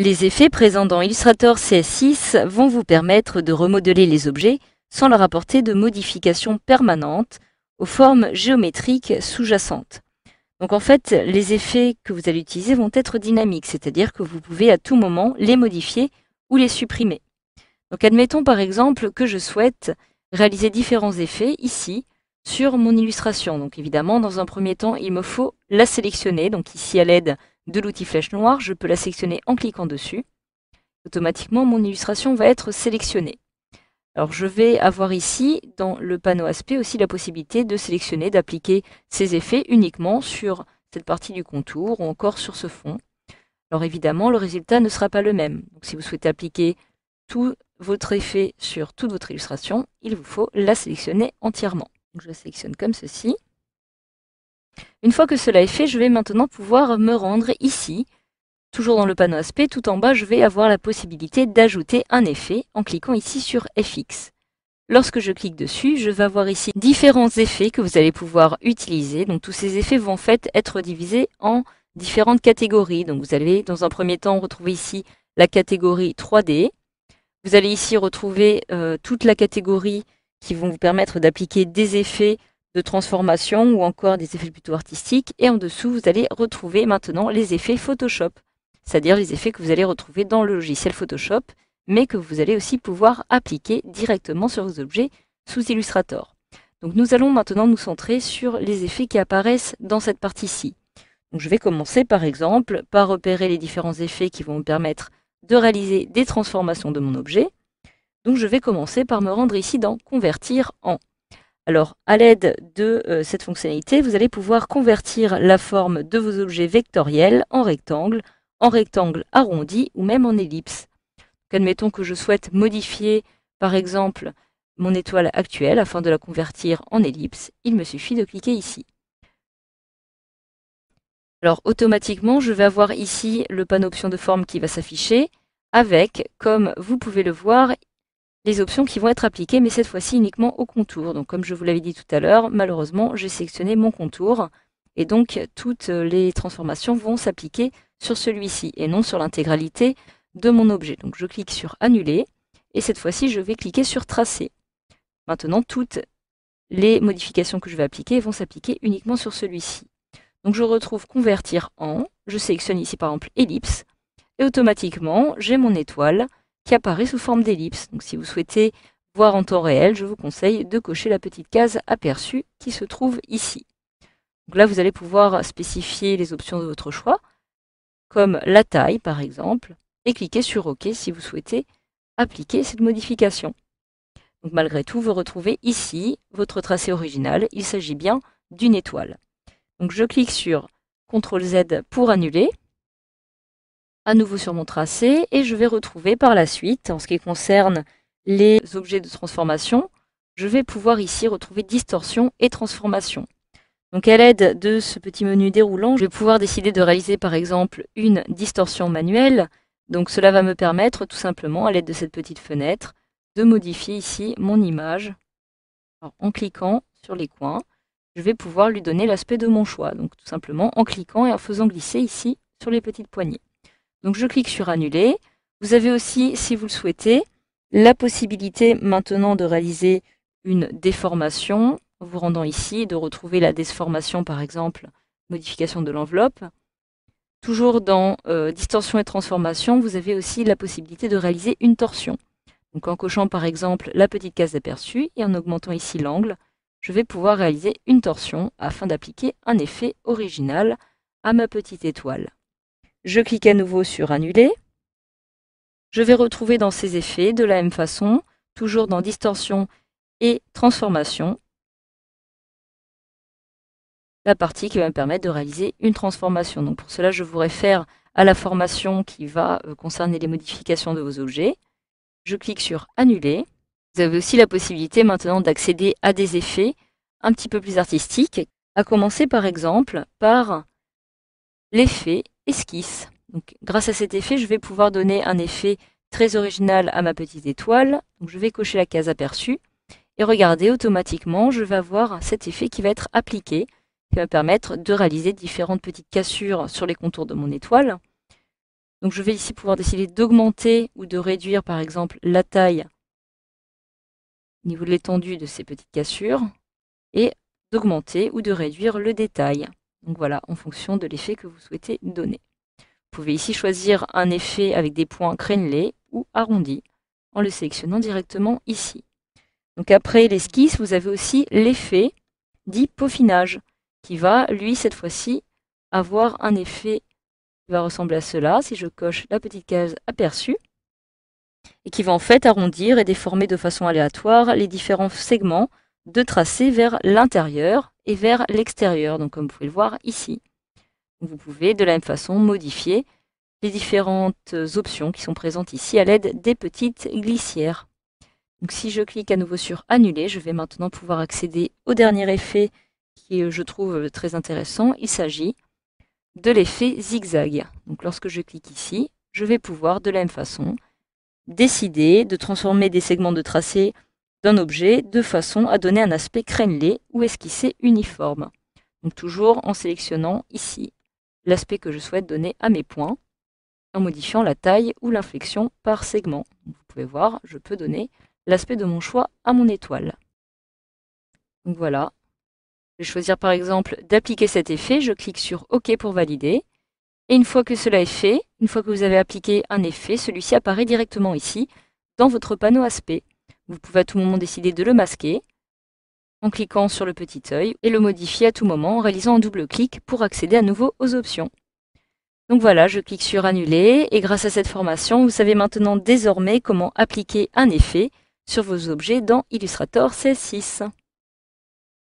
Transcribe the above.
Les effets présents dans Illustrator CS6 vont vous permettre de remodeler les objets sans leur apporter de modifications permanentes aux formes géométriques sous-jacentes. Donc en fait, les effets que vous allez utiliser vont être dynamiques, c'est-à-dire que vous pouvez à tout moment les modifier ou les supprimer. Donc admettons par exemple que je souhaite réaliser différents effets ici sur mon illustration. Donc évidemment, dans un premier temps, il me faut la sélectionner. Donc ici, à l'aide de l'outil flèche noire, je peux la sélectionner en cliquant dessus. Automatiquement, mon illustration va être sélectionnée. Alors je vais avoir ici, dans le panneau aspect, aussi la possibilité de sélectionner, d'appliquer ces effets uniquement sur cette partie du contour ou encore sur ce fond. Alors évidemment, le résultat ne sera pas le même. Donc si vous souhaitez appliquer tout votre effet sur toute votre illustration, il vous faut la sélectionner entièrement. Donc je la sélectionne comme ceci. Une fois que cela est fait, je vais maintenant pouvoir me rendre ici, toujours dans le panneau aspect, tout en bas, je vais avoir la possibilité d'ajouter un effet en cliquant ici sur FX. Lorsque je clique dessus, je vais avoir ici différents effets que vous allez pouvoir utiliser. Donc tous ces effets vont en fait être divisés en différentes catégories. Donc vous allez dans un premier temps retrouver ici la catégorie 3D. Vous allez ici retrouver toute la catégorie qui vont vous permettre d'appliquer des effets de transformation ou encore des effets plutôt artistiques. Et en dessous, vous allez retrouver maintenant les effets Photoshop, c'est-à-dire les effets que vous allez retrouver dans le logiciel Photoshop, mais que vous allez aussi pouvoir appliquer directement sur vos objets sous Illustrator. Donc nous allons maintenant nous centrer sur les effets qui apparaissent dans cette partie-ci. Donc je vais commencer par exemple par repérer les différents effets qui vont me permettre de réaliser des transformations de mon objet. Donc je vais commencer par me rendre ici dans Convertir en. Alors à l'aide de cette fonctionnalité, vous allez pouvoir convertir la forme de vos objets vectoriels en rectangle arrondi ou même en ellipse. Donc, admettons que je souhaite modifier par exemple mon étoile actuelle afin de la convertir en ellipse, il me suffit de cliquer ici. Alors automatiquement, je vais avoir ici le panneau options de forme qui va s'afficher avec, comme vous pouvez le voir, les options qui vont être appliquées, mais cette fois-ci uniquement au contour. Donc comme je vous l'avais dit tout à l'heure, malheureusement, j'ai sélectionné mon contour et donc toutes les transformations vont s'appliquer sur celui-ci et non sur l'intégralité de mon objet. Donc je clique sur Annuler et cette fois-ci, je vais cliquer sur Tracer. Maintenant, toutes les modifications que je vais appliquer vont s'appliquer uniquement sur celui-ci. Donc je retrouve Convertir en, je sélectionne ici par exemple Ellipse, et automatiquement j'ai mon étoile qui apparaît sous forme d'ellipse. Donc si vous souhaitez voir en temps réel, je vous conseille de cocher la petite case aperçue qui se trouve ici. Donc là, vous allez pouvoir spécifier les options de votre choix, comme la taille par exemple, et cliquer sur OK si vous souhaitez appliquer cette modification. Donc malgré tout, vous retrouvez ici votre tracé original. Il s'agit bien d'une étoile. Donc je clique sur CTRL Z pour annuler, à nouveau sur mon tracé, et je vais retrouver par la suite, en ce qui concerne les objets de transformation, je vais pouvoir ici retrouver distorsion et transformation. Donc à l'aide de ce petit menu déroulant, je vais pouvoir décider de réaliser par exemple une distorsion manuelle. Donc cela va me permettre tout simplement, à l'aide de cette petite fenêtre, de modifier ici mon image. Alors, en cliquant sur les coins, je vais pouvoir lui donner l'aspect de mon choix. Donc tout simplement en cliquant et en faisant glisser ici sur les petites poignées. Donc je clique sur Annuler. Vous avez aussi, si vous le souhaitez, la possibilité maintenant de réaliser une déformation, en vous rendant ici, de retrouver la déformation par exemple, modification de l'enveloppe. Toujours dans Distorsion et Transformation, vous avez aussi la possibilité de réaliser une torsion. Donc en cochant par exemple la petite case d'aperçu et en augmentant ici l'angle, je vais pouvoir réaliser une torsion afin d'appliquer un effet original à ma petite étoile. Je clique à nouveau sur Annuler. Je vais retrouver dans ces effets, de la même façon, toujours dans Distorsion et Transformation, la partie qui va me permettre de réaliser une transformation. Donc pour cela, je vous réfère à la formation qui va concerner les modifications de vos objets. Je clique sur Annuler. Vous avez aussi la possibilité maintenant d'accéder à des effets un petit peu plus artistiques, à commencer par exemple par l'effet esquisse. Donc, grâce à cet effet, je vais pouvoir donner un effet très original à ma petite étoile. Donc, je vais cocher la case aperçue et regardez, automatiquement, je vais avoir cet effet qui va être appliqué, qui va me permettre de réaliser différentes petites cassures sur les contours de mon étoile. Donc je vais ici pouvoir décider d'augmenter ou de réduire par exemple la taille au niveau de l'étendue de ces petites cassures et d'augmenter ou de réduire le détail. Donc voilà, en fonction de l'effet que vous souhaitez donner. Vous pouvez ici choisir un effet avec des points crénelés ou arrondis en le sélectionnant directement ici. Donc après l'esquisse, vous avez aussi l'effet dit peaufinage qui va, lui, cette fois-ci, avoir un effet qui va ressembler à cela, si je coche la petite case aperçue, et qui va en fait arrondir et déformer de façon aléatoire les différents segments de tracé vers l'intérieur et vers l'extérieur, donc comme vous pouvez le voir ici. Vous pouvez de la même façon modifier les différentes options qui sont présentes ici à l'aide des petites glissières. Donc si je clique à nouveau sur annuler, je vais maintenant pouvoir accéder au dernier effet qui je trouve très intéressant. Il s'agit de l'effet zigzag. Donc lorsque je clique ici, je vais pouvoir de la même façon décider de transformer des segments de tracé d'un objet de façon à donner un aspect crénelé ou esquissé uniforme. Donc toujours en sélectionnant ici l'aspect que je souhaite donner à mes points, en modifiant la taille ou l'inflexion par segment. Donc vous pouvez voir, je peux donner l'aspect de mon choix à mon étoile. Donc voilà. Je vais choisir par exemple d'appliquer cet effet, je clique sur OK pour valider. Et une fois que cela est fait, une fois que vous avez appliqué un effet, celui-ci apparaît directement ici, dans votre panneau aspect. Vous pouvez à tout moment décider de le masquer, en cliquant sur le petit œil, et le modifier à tout moment en réalisant un double clic pour accéder à nouveau aux options. Donc voilà, je clique sur annuler, et grâce à cette formation, vous savez maintenant désormais comment appliquer un effet sur vos objets dans Illustrator CS6.